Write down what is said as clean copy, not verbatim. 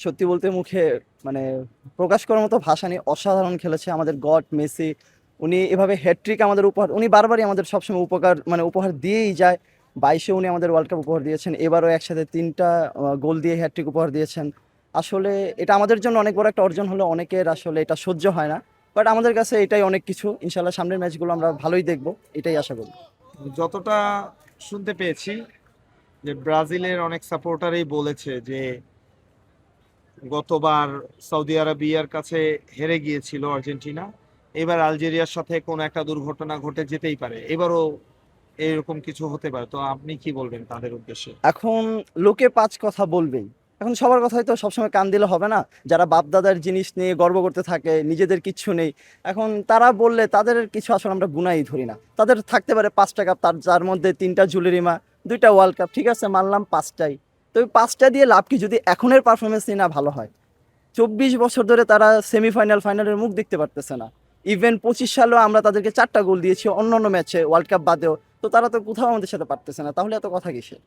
সত্যি বলতে মুখে মানে প্রকাশ করার মতো ভাষা নেই। অসাধারণ খেলেছে আমাদের গড মেসি। উনি এভাবে হ্যাটট্রিক আমাদের উপহার, উনি বারবারই আমাদের সবসময় উপহার দিয়েই যায়। 22-এ উনি আমাদের ওয়ার্ল্ড কাপ উপহার দিয়েছেন, এবারও একসাথে 3টা গোল দিয়ে হ্যাটট্রিক উপহার দিয়েছেন। আসলে এটা আমাদের জন্য অনেক বড় একটা অর্জন হলো, অনেকের আসলে এটা সহ্য হয় না, বাট আমাদের কাছে এটাই অনেক কিছু। ইনশাল্লাহ সামনের ম্যাচগুলো আমরা ভালোই দেখবো, এটাই আশা করি। যতটা শুনতে পেয়েছি যে ব্রাজিলের অনেক সাপোর্টারই বলেছে যে গতবার সৌদি আরবিয়ার কাছে হেরে গিয়েছিল আর্জেন্টিনা, এবার আলজেরিয়ার সাথে কোনো একটা দুর্ঘটনা ঘটে যেতেই পারে, এবারও এরকম কিছু হতে পারে। তো আপনি কি বলবেন তাদের উদ্দেশ্যে? এখন লোকে 5 কথা বলবেই, এখন সবার কথাই তো সবসময় কান দিলে হবে না। যারা বাপ দাদার জিনিস নিয়ে গর্ব করতে থাকে, নিজেদের কিচ্ছু নেই, এখন তারা বললে তাদের কিছু আসলে আমরা গুনাই ধরি না। তাদের থাকতে পারে 5টা কাপ, যার মধ্যে 3টা জুলেরিমা, 2টা ওয়ার্ল্ড কাপ, ঠিক আছে মানলাম 5টাই। তো ওই 5টা দিয়ে লাভ কি যদি এখনের পারফরমেন্সই না ভালো হয়? 24 বছর ধরে তারা সেমিফাইনাল ফাইনালের মুখ দেখতে পারতেছে না। ইভেন 25 সালেও আমরা তাদেরকে 4টা গোল দিয়েছি অন্য অন্য ম্যাচে, ওয়ার্ল্ড কাপ বাদেও। তো তারা তো কোথাও আমাদের সাথে পারতেছে না, তাহলে এত কথা কিসের?